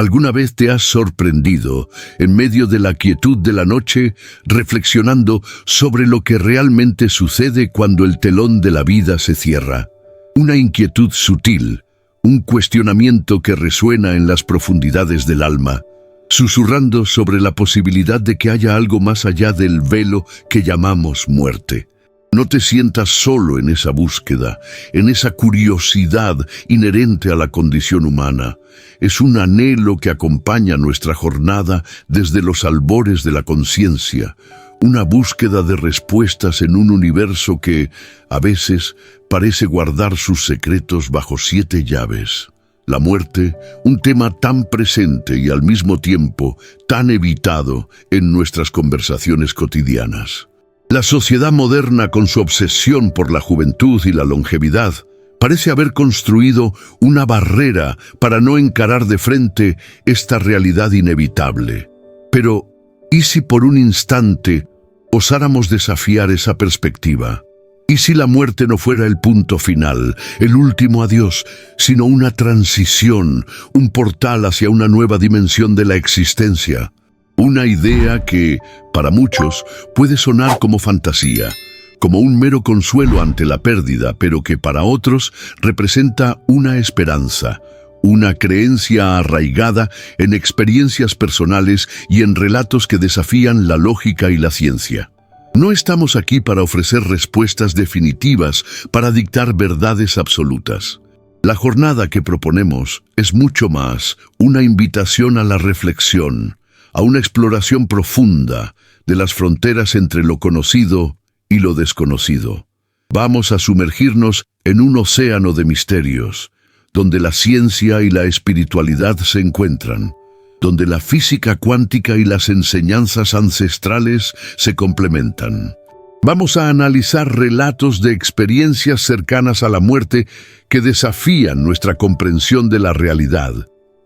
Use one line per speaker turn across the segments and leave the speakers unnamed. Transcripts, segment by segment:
¿Alguna vez te has sorprendido, en medio de la quietud de la noche, reflexionando sobre lo que realmente sucede cuando el telón de la vida se cierra? Una inquietud sutil, un cuestionamiento que resuena en las profundidades del alma, susurrando sobre la posibilidad de que haya algo más allá del velo que llamamos muerte. No te sientas solo en esa búsqueda, en esa curiosidad inherente a la condición humana. Es un anhelo que acompaña nuestra jornada desde los albores de la conciencia, una búsqueda de respuestas en un universo que, a veces, parece guardar sus secretos bajo 7 llaves. La muerte, un tema tan presente y al mismo tiempo tan evitado en nuestras conversaciones cotidianas. La sociedad moderna, con su obsesión por la juventud y la longevidad, parece haber construido una barrera para no encarar de frente esta realidad inevitable. Pero, ¿y si por un instante osáramos desafiar esa perspectiva? ¿Y si la muerte no fuera el punto final, el último adiós, sino una transición, un portal hacia una nueva dimensión de la existencia? Una idea que, para muchos, puede sonar como fantasía, como un mero consuelo ante la pérdida, pero que para otros representa una esperanza, una creencia arraigada en experiencias personales y en relatos que desafían la lógica y la ciencia. No estamos aquí para ofrecer respuestas definitivas, para dictar verdades absolutas. La jornada que proponemos es mucho más una invitación a la reflexión, a una exploración profunda de las fronteras entre lo conocido y lo desconocido. Vamos a sumergirnos en un océano de misterios, donde la ciencia y la espiritualidad se encuentran, donde la física cuántica y las enseñanzas ancestrales se complementan. Vamos a analizar relatos de experiencias cercanas a la muerte que desafían nuestra comprensión de la realidad,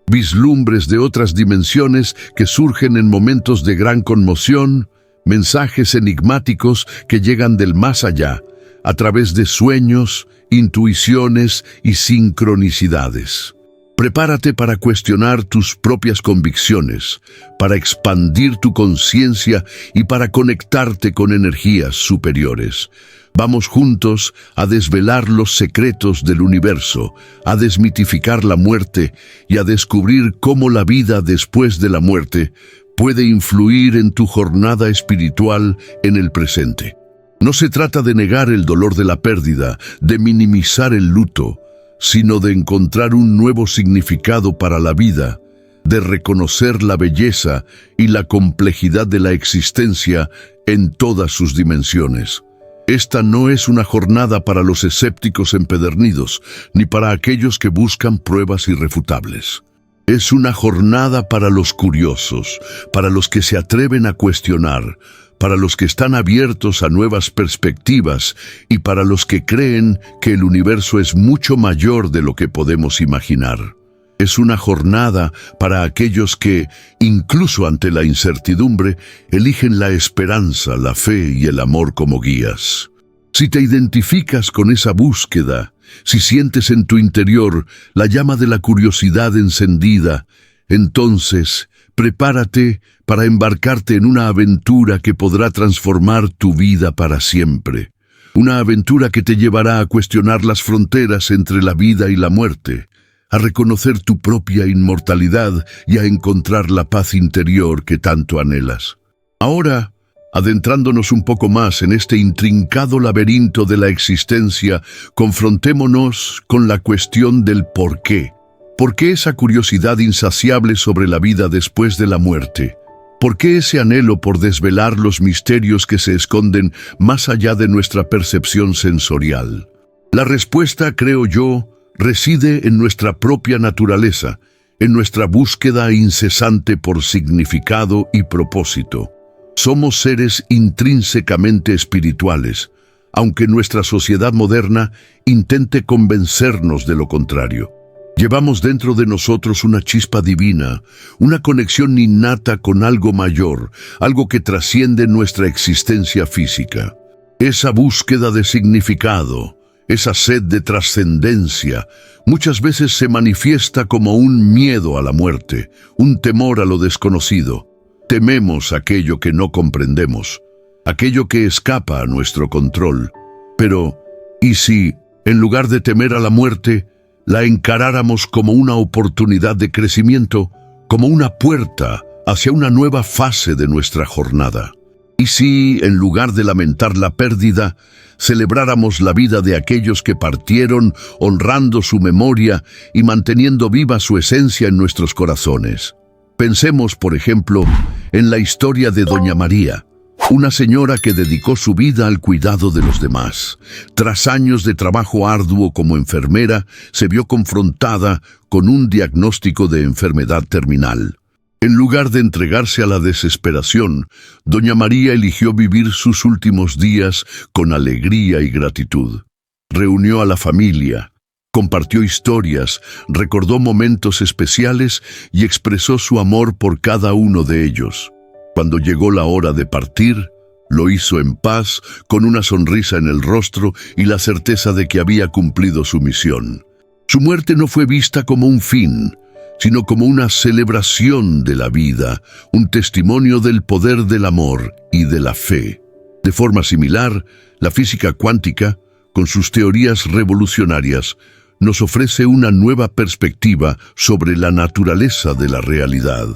vislumbres de otras dimensiones que surgen en momentos de gran conmoción, mensajes enigmáticos que llegan del más allá, a través de sueños, intuiciones y sincronicidades. Prepárate para cuestionar tus propias convicciones, para expandir tu conciencia y para conectarte con energías superiores. Vamos juntos a desvelar los secretos del universo, a desmitificar la muerte y a descubrir cómo la vida después de la muerte puede influir en tu jornada espiritual en el presente. No se trata de negar el dolor de la pérdida, de minimizar el luto, sino de encontrar un nuevo significado para la vida, de reconocer la belleza y la complejidad de la existencia en todas sus dimensiones. Esta no es una jornada para los escépticos empedernidos, ni para aquellos que buscan pruebas irrefutables. Es una jornada para los curiosos, para los que se atreven a cuestionar, para los que están abiertos a nuevas perspectivas y para los que creen que el universo es mucho mayor de lo que podemos imaginar. Es una jornada para aquellos que, incluso ante la incertidumbre, eligen la esperanza, la fe y el amor como guías. Si te identificas con esa búsqueda, si sientes en tu interior la llama de la curiosidad encendida, entonces prepárate para embarcarte en una aventura que podrá transformar tu vida para siempre. Una aventura que te llevará a cuestionar las fronteras entre la vida y la muerte, a reconocer tu propia inmortalidad y a encontrar la paz interior que tanto anhelas. Ahora, adentrándonos un poco más en este intrincado laberinto de la existencia, confrontémonos con la cuestión del por qué. ¿Por qué esa curiosidad insaciable sobre la vida después de la muerte? ¿Por qué ese anhelo por desvelar los misterios que se esconden más allá de nuestra percepción sensorial? La respuesta, creo yo, reside en nuestra propia naturaleza, en nuestra búsqueda incesante por significado y propósito. Somos seres intrínsecamente espirituales, aunque nuestra sociedad moderna intente convencernos de lo contrario. Llevamos dentro de nosotros una chispa divina, una conexión innata con algo mayor, algo que trasciende nuestra existencia física. Esa búsqueda de significado, esa sed de trascendencia, muchas veces se manifiesta como un miedo a la muerte, un temor a lo desconocido. Tememos aquello que no comprendemos, aquello que escapa a nuestro control. Pero, ¿y si, en lugar de temer a la muerte, la encaráramos como una oportunidad de crecimiento, como una puerta hacia una nueva fase de nuestra jornada? ¿Y si, en lugar de lamentar la pérdida, celebráramos la vida de aquellos que partieron, honrando su memoria y manteniendo viva su esencia en nuestros corazones? Pensemos, por ejemplo, en la historia de Doña María, una señora que dedicó su vida al cuidado de los demás. Tras años de trabajo arduo como enfermera, se vio confrontada con un diagnóstico de enfermedad terminal. En lugar de entregarse a la desesperación, Doña María eligió vivir sus últimos días con alegría y gratitud. Reunió a la familia, compartió historias, recordó momentos especiales y expresó su amor por cada uno de ellos. Cuando llegó la hora de partir, lo hizo en paz, con una sonrisa en el rostro y la certeza de que había cumplido su misión. Su muerte no fue vista como un fin, sino como una celebración de la vida, un testimonio del poder del amor y de la fe. De forma similar, la física cuántica, con sus teorías revolucionarias, nos ofrece una nueva perspectiva sobre la naturaleza de la realidad.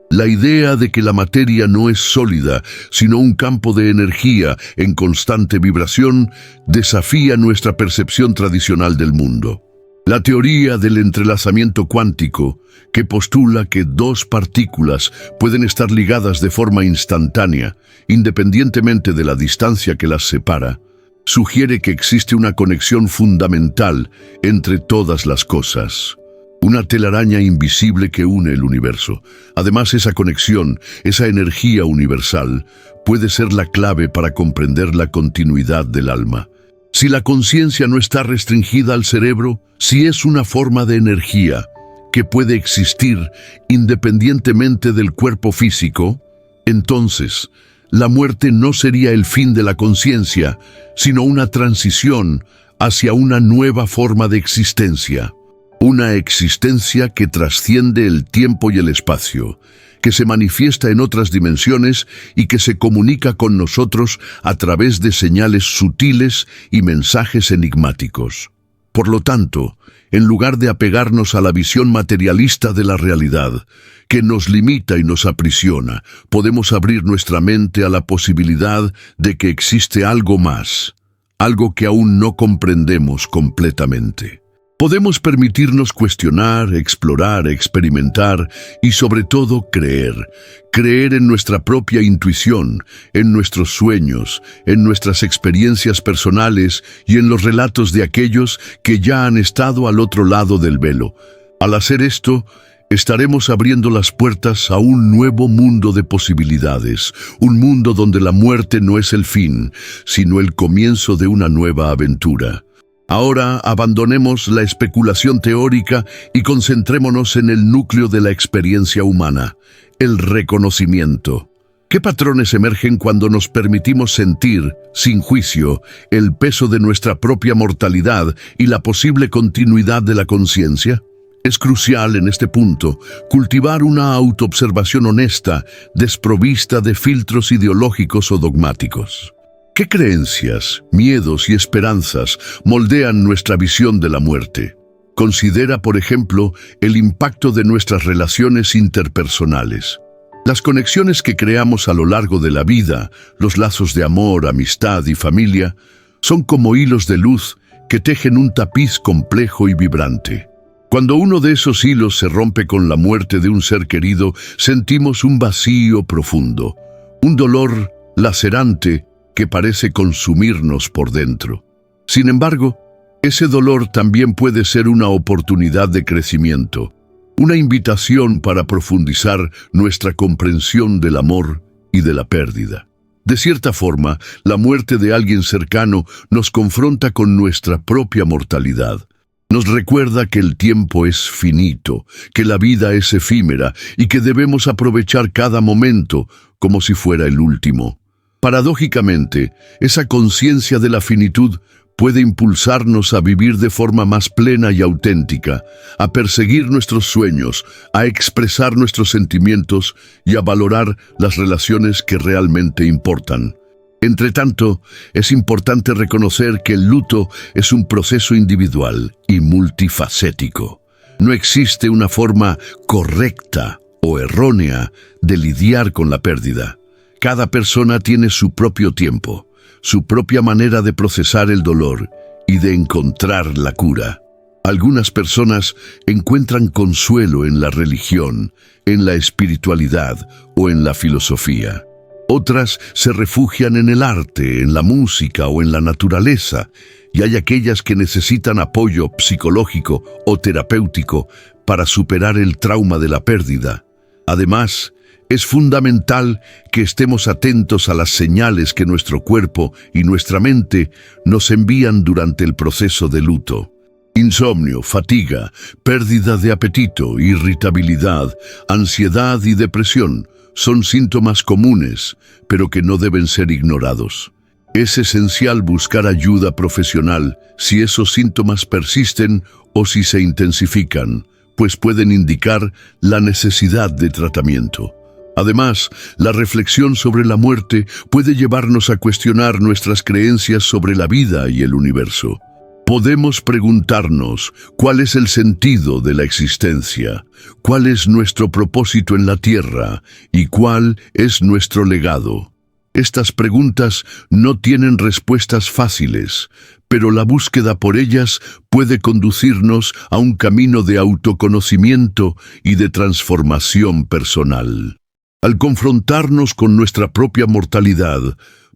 La idea de que la materia no es sólida, sino un campo de energía en constante vibración, desafía nuestra percepción tradicional del mundo. La teoría del entrelazamiento cuántico, que postula que dos partículas pueden estar ligadas de forma instantánea, independientemente de la distancia que las separa, sugiere que existe una conexión fundamental entre todas las cosas. Una telaraña invisible que une el universo. Además, esa conexión, esa energía universal, puede ser la clave para comprender la continuidad del alma. Si la conciencia no está restringida al cerebro, si es una forma de energía que puede existir independientemente del cuerpo físico, entonces la muerte no sería el fin de la conciencia, sino una transición hacia una nueva forma de existencia. Una existencia que trasciende el tiempo y el espacio, que se manifiesta en otras dimensiones y que se comunica con nosotros a través de señales sutiles y mensajes enigmáticos. Por lo tanto, en lugar de apegarnos a la visión materialista de la realidad, que nos limita y nos aprisiona, podemos abrir nuestra mente a la posibilidad de que existe algo más, algo que aún no comprendemos completamente. Podemos permitirnos cuestionar, explorar, experimentar y sobre todo creer en nuestra propia intuición, en nuestros sueños, en nuestras experiencias personales y en los relatos de aquellos que ya han estado al otro lado del velo. Al hacer esto, estaremos abriendo las puertas a un nuevo mundo de posibilidades, un mundo donde la muerte no es el fin, sino el comienzo de una nueva aventura. Ahora abandonemos la especulación teórica y concentrémonos en el núcleo de la experiencia humana, el reconocimiento. ¿Qué patrones emergen cuando nos permitimos sentir, sin juicio, el peso de nuestra propia mortalidad y la posible continuidad de la conciencia? Es crucial en este punto cultivar una autoobservación honesta, desprovista de filtros ideológicos o dogmáticos. ¿Qué creencias, miedos y esperanzas moldean nuestra visión de la muerte? Considera, por ejemplo, el impacto de nuestras relaciones interpersonales. Las conexiones que creamos a lo largo de la vida, los lazos de amor, amistad y familia, son como hilos de luz que tejen un tapiz complejo y vibrante. Cuando uno de esos hilos se rompe con la muerte de un ser querido, sentimos un vacío profundo, un dolor lacerante que parece consumirnos por dentro. Sin embargo, ese dolor también puede ser una oportunidad de crecimiento, una invitación para profundizar nuestra comprensión del amor y de la pérdida. De cierta forma, la muerte de alguien cercano nos confronta con nuestra propia mortalidad. Nos recuerda que el tiempo es finito, que la vida es efímera y que debemos aprovechar cada momento como si fuera el último. Paradójicamente, esa conciencia de la finitud puede impulsarnos a vivir de forma más plena y auténtica, a perseguir nuestros sueños, a expresar nuestros sentimientos y a valorar las relaciones que realmente importan. Entretanto, es importante reconocer que el luto es un proceso individual y multifacético. No existe una forma correcta o errónea de lidiar con la pérdida. Cada persona tiene su propio tiempo, su propia manera de procesar el dolor y de encontrar la cura. Algunas personas encuentran consuelo en la religión, en la espiritualidad o en la filosofía. Otras se refugian en el arte, en la música o en la naturaleza, y hay aquellas que necesitan apoyo psicológico o terapéutico para superar el trauma de la pérdida. Además, es fundamental que estemos atentos a las señales que nuestro cuerpo y nuestra mente nos envían durante el proceso de luto. Insomnio, fatiga, pérdida de apetito, irritabilidad, ansiedad y depresión son síntomas comunes, pero que no deben ser ignorados. Es esencial buscar ayuda profesional si esos síntomas persisten o si se intensifican, pues pueden indicar la necesidad de tratamiento. Además, la reflexión sobre la muerte puede llevarnos a cuestionar nuestras creencias sobre la vida y el universo. Podemos preguntarnos cuál es el sentido de la existencia, cuál es nuestro propósito en la tierra y cuál es nuestro legado. Estas preguntas no tienen respuestas fáciles, pero la búsqueda por ellas puede conducirnos a un camino de autoconocimiento y de transformación personal. Al confrontarnos con nuestra propia mortalidad,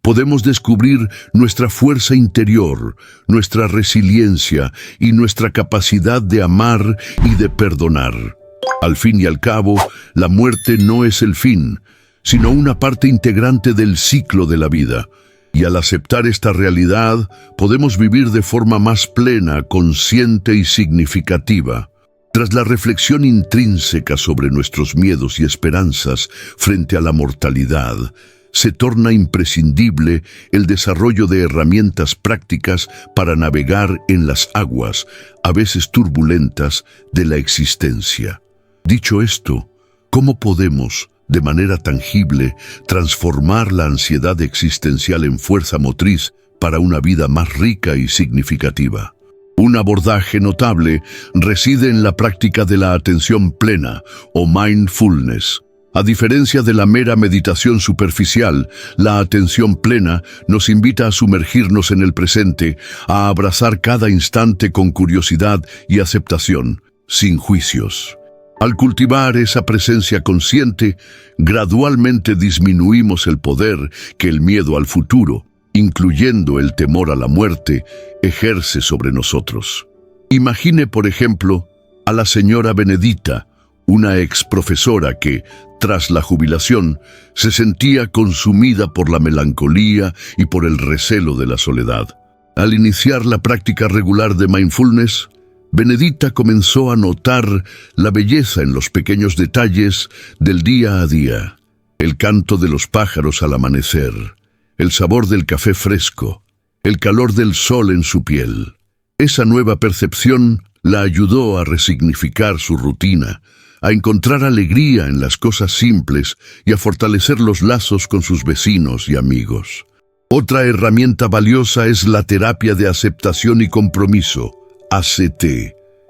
podemos descubrir nuestra fuerza interior, nuestra resiliencia y nuestra capacidad de amar y de perdonar. Al fin y al cabo, la muerte no es el fin, sino una parte integrante del ciclo de la vida. Y al aceptar esta realidad, podemos vivir de forma más plena, consciente y significativa. Tras la reflexión intrínseca sobre nuestros miedos y esperanzas frente a la mortalidad, se torna imprescindible el desarrollo de herramientas prácticas para navegar en las aguas, a veces turbulentas, de la existencia. Dicho esto, ¿cómo podemos, de manera tangible, transformar la ansiedad existencial en fuerza motriz para una vida más rica y significativa? Un abordaje notable reside en la práctica de la atención plena o mindfulness. A diferencia de la mera meditación superficial, la atención plena nos invita a sumergirnos en el presente, a abrazar cada instante con curiosidad y aceptación, sin juicios. Al cultivar esa presencia consciente, gradualmente disminuimos el poder que el miedo al futuro, incluyendo el temor a la muerte, ejerce sobre nosotros. Imagine, por ejemplo, a la señora Benedita, una exprofesora que, tras la jubilación, se sentía consumida por la melancolía y por el recelo de la soledad. Al iniciar la práctica regular de mindfulness, Benedita comenzó a notar la belleza en los pequeños detalles del día a día, el canto de los pájaros al amanecer, el sabor del café fresco, el calor del sol en su piel. Esa nueva percepción la ayudó a resignificar su rutina, a encontrar alegría en las cosas simples y a fortalecer los lazos con sus vecinos y amigos. Otra herramienta valiosa es la terapia de aceptación y compromiso, ACT.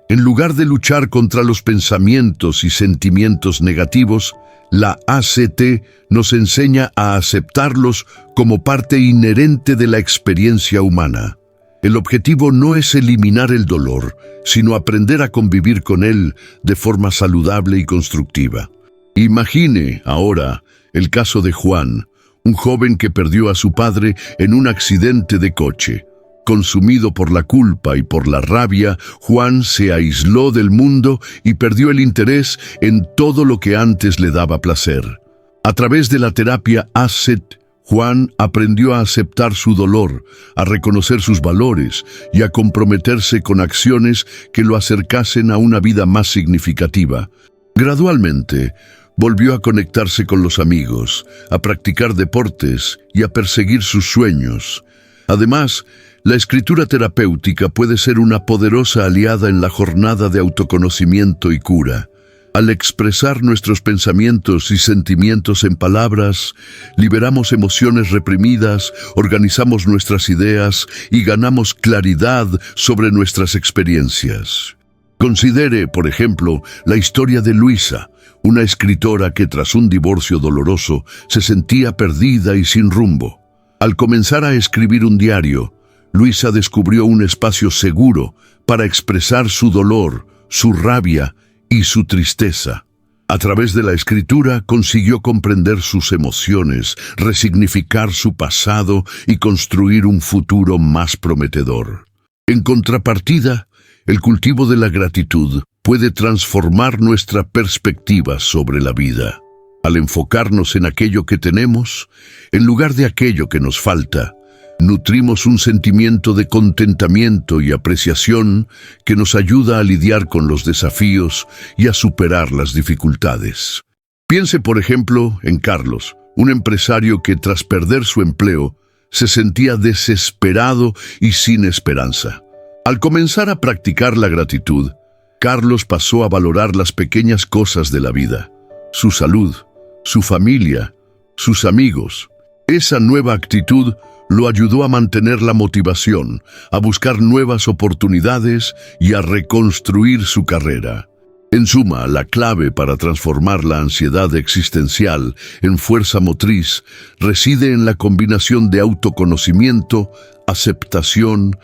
En lugar de luchar contra los pensamientos y sentimientos negativos, la ACT nos enseña a aceptarlos como parte inherente de la experiencia humana. El objetivo no es eliminar el dolor, sino aprender a convivir con él de forma saludable y constructiva. Imagine ahora el caso de Juan, un joven que perdió a su padre en un accidente de coche. Consumido por la culpa y por la rabia, Juan se aisló del mundo y perdió el interés en todo lo que antes le daba placer. A través de la terapia ACT, Juan aprendió a aceptar su dolor, a reconocer sus valores y a comprometerse con acciones que lo acercasen a una vida más significativa. Gradualmente, volvió a conectarse con los amigos, a practicar deportes y a perseguir sus sueños. Además, La escritura terapéutica puede ser una poderosa aliada en la jornada de autoconocimiento y cura. Al expresar nuestros pensamientos y sentimientos en palabras, liberamos emociones reprimidas, organizamos nuestras ideas y ganamos claridad sobre nuestras experiencias. Considere, por ejemplo, la historia de Luisa, una escritora que tras un divorcio doloroso se sentía perdida y sin rumbo. Al comenzar a escribir un diario, Luisa descubrió un espacio seguro para expresar su dolor, su rabia y su tristeza. A través de la escritura consiguió comprender sus emociones, resignificar su pasado y construir un futuro más prometedor. En contrapartida, el cultivo de la gratitud puede transformar nuestra perspectiva sobre la vida. Al enfocarnos en aquello que tenemos, en lugar de aquello que nos falta, nutrimos un sentimiento de contentamiento y apreciación que nos ayuda a lidiar con los desafíos y a superar las dificultades. Piense, por ejemplo, en Carlos, un empresario que tras perder su empleo se sentía desesperado y sin esperanza. Al comenzar a practicar la gratitud, Carlos pasó a valorar las pequeñas cosas de la vida: su salud, su familia, sus amigos. Esa nueva actitud lo ayudó a mantener la motivación, a buscar nuevas oportunidades y a reconstruir su carrera. En suma, la clave para transformar la ansiedad existencial en fuerza motriz reside en la combinación de autoconocimiento, aceptación,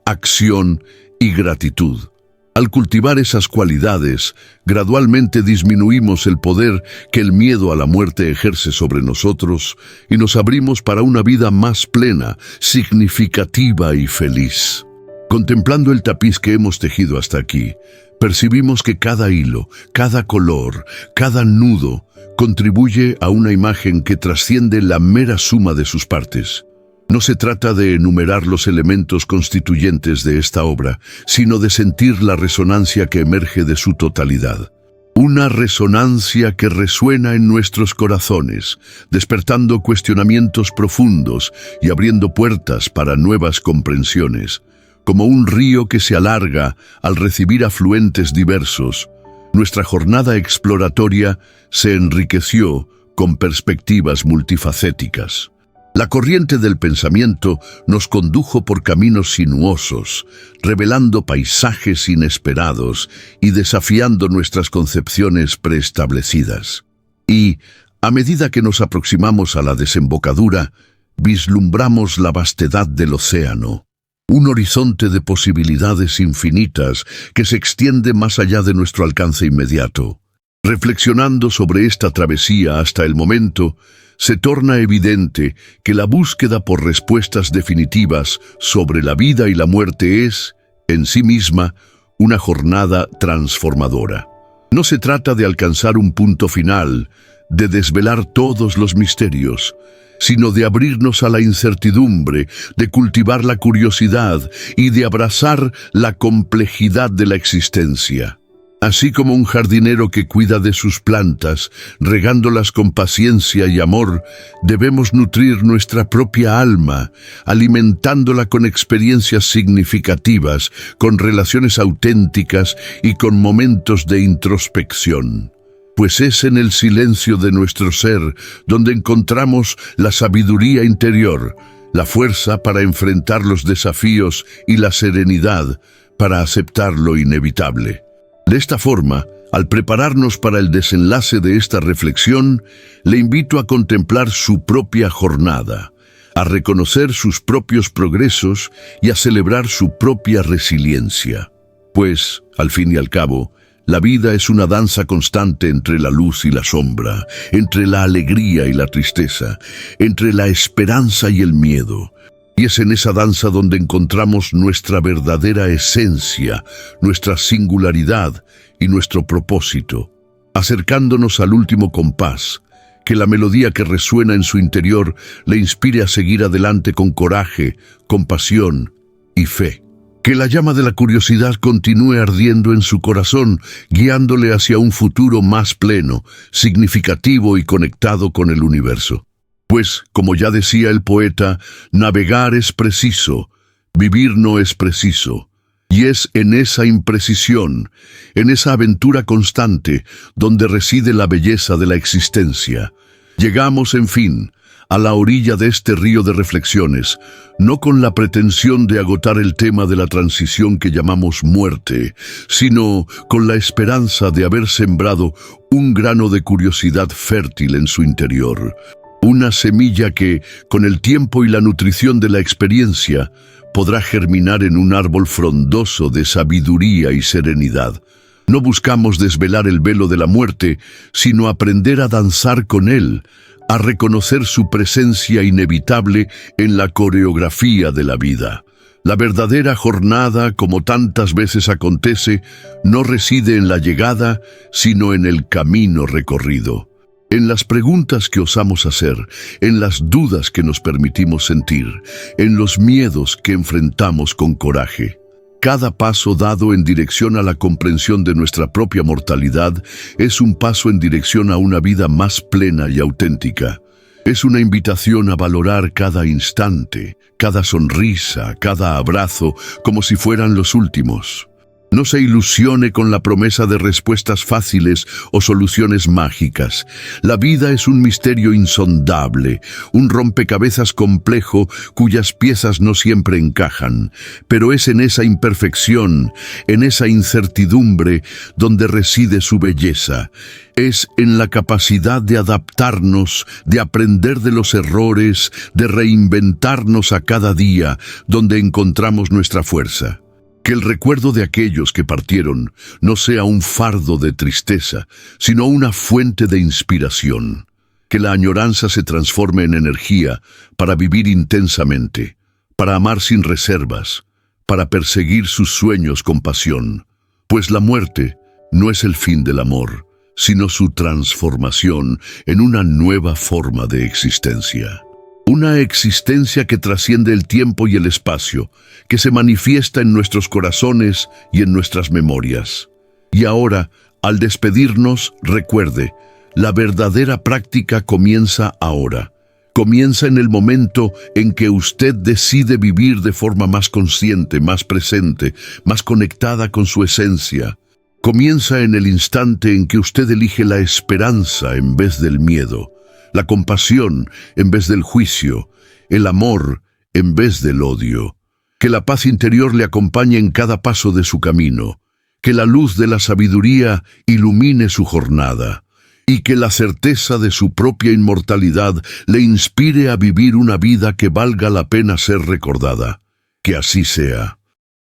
acción y gratitud. Al cultivar esas cualidades, gradualmente disminuimos el poder que el miedo a la muerte ejerce sobre nosotros y nos abrimos para una vida más plena, significativa y feliz. Contemplando el tapiz que hemos tejido hasta aquí, percibimos que cada hilo, cada color, cada nudo contribuye a una imagen que trasciende la mera suma de sus partes. No se trata de enumerar los elementos constituyentes de esta obra, sino de sentir la resonancia que emerge de su totalidad. Una resonancia que resuena en nuestros corazones, despertando cuestionamientos profundos y abriendo puertas para nuevas comprensiones. Como un río que se alarga al recibir afluentes diversos, nuestra jornada exploratoria se enriqueció con perspectivas multifacéticas. La corriente del pensamiento nos condujo por caminos sinuosos, revelando paisajes inesperados y desafiando nuestras concepciones preestablecidas. Y, a medida que nos aproximamos a la desembocadura, vislumbramos la vastedad del océano, un horizonte de posibilidades infinitas que se extiende más allá de nuestro alcance inmediato. Reflexionando sobre esta travesía hasta el momento, se torna evidente que la búsqueda por respuestas definitivas sobre la vida y la muerte es, en sí misma, una jornada transformadora. No se trata de alcanzar un punto final, de desvelar todos los misterios, sino de abrirnos a la incertidumbre, de cultivar la curiosidad y de abrazar la complejidad de la existencia. Así como un jardinero que cuida de sus plantas, regándolas con paciencia y amor, debemos nutrir nuestra propia alma, alimentándola con experiencias significativas, con relaciones auténticas y con momentos de introspección. Pues es en el silencio de nuestro ser donde encontramos la sabiduría interior, la fuerza para enfrentar los desafíos y la serenidad para aceptar lo inevitable. De esta forma, al prepararnos para el desenlace de esta reflexión, le invito a contemplar su propia jornada, a reconocer sus propios progresos y a celebrar su propia resiliencia. Pues, al fin y al cabo, la vida es una danza constante entre la luz y la sombra, entre la alegría y la tristeza, entre la esperanza y el miedo. Y es en esa danza donde encontramos nuestra verdadera esencia, nuestra singularidad y nuestro propósito. Acercándonos al último compás, que la melodía que resuena en su interior le inspire a seguir adelante con coraje, compasión y fe. Que la llama de la curiosidad continúe ardiendo en su corazón, guiándole hacia un futuro más pleno, significativo y conectado con el universo. Pues, como ya decía el poeta, navegar es preciso, Vivir no es preciso. Y es en esa imprecisión, en esa aventura constante, donde reside la belleza de la existencia. Llegamos, en fin, a la orilla de este río de reflexiones, no con la pretensión de agotar el tema de la transición que llamamos muerte, sino con la esperanza de haber sembrado un grano de curiosidad fértil en su interior. Una semilla que, con el tiempo y la nutrición de la experiencia, podrá germinar en un árbol frondoso de sabiduría y serenidad. No buscamos desvelar el velo de la muerte, sino aprender a danzar con él, a reconocer su presencia inevitable en la coreografía de la vida. La verdadera jornada, como tantas veces acontece, no reside en la llegada, sino en el camino recorrido. En las preguntas que osamos hacer, en las dudas que nos permitimos sentir, en los miedos que enfrentamos con coraje. Cada paso dado en dirección a la comprensión de nuestra propia mortalidad es un paso en dirección a una vida más plena y auténtica. Es una invitación a valorar cada instante, cada sonrisa, cada abrazo, como si fueran los últimos. No se ilusione con la promesa de respuestas fáciles o soluciones mágicas. La vida es un misterio insondable, un rompecabezas complejo cuyas piezas no siempre encajan. Pero es en esa imperfección, en esa incertidumbre, donde reside su belleza. Es en la capacidad de adaptarnos, de aprender de los errores, de reinventarnos a cada día, donde encontramos nuestra fuerza. Que el recuerdo de aquellos que partieron no sea un fardo de tristeza, sino una fuente de inspiración. Que la añoranza se transforme en energía para vivir intensamente, para amar sin reservas, para perseguir sus sueños con pasión. Pues la muerte no es el fin del amor, sino su transformación en una nueva forma de existencia. Una existencia que trasciende el tiempo y el espacio, que se manifiesta en nuestros corazones y en nuestras memorias. Y ahora, al despedirnos, recuerde, la verdadera práctica comienza ahora. Comienza en el momento en que usted decide vivir de forma más consciente, más presente, más conectada con su esencia. Comienza en el instante en que usted elige la esperanza en vez del miedo, la compasión en vez del juicio, el amor en vez del odio. Que la paz interior le acompañe en cada paso de su camino, que la luz de la sabiduría ilumine su jornada, y que la certeza de su propia inmortalidad le inspire a vivir una vida que valga la pena ser recordada. Que así sea.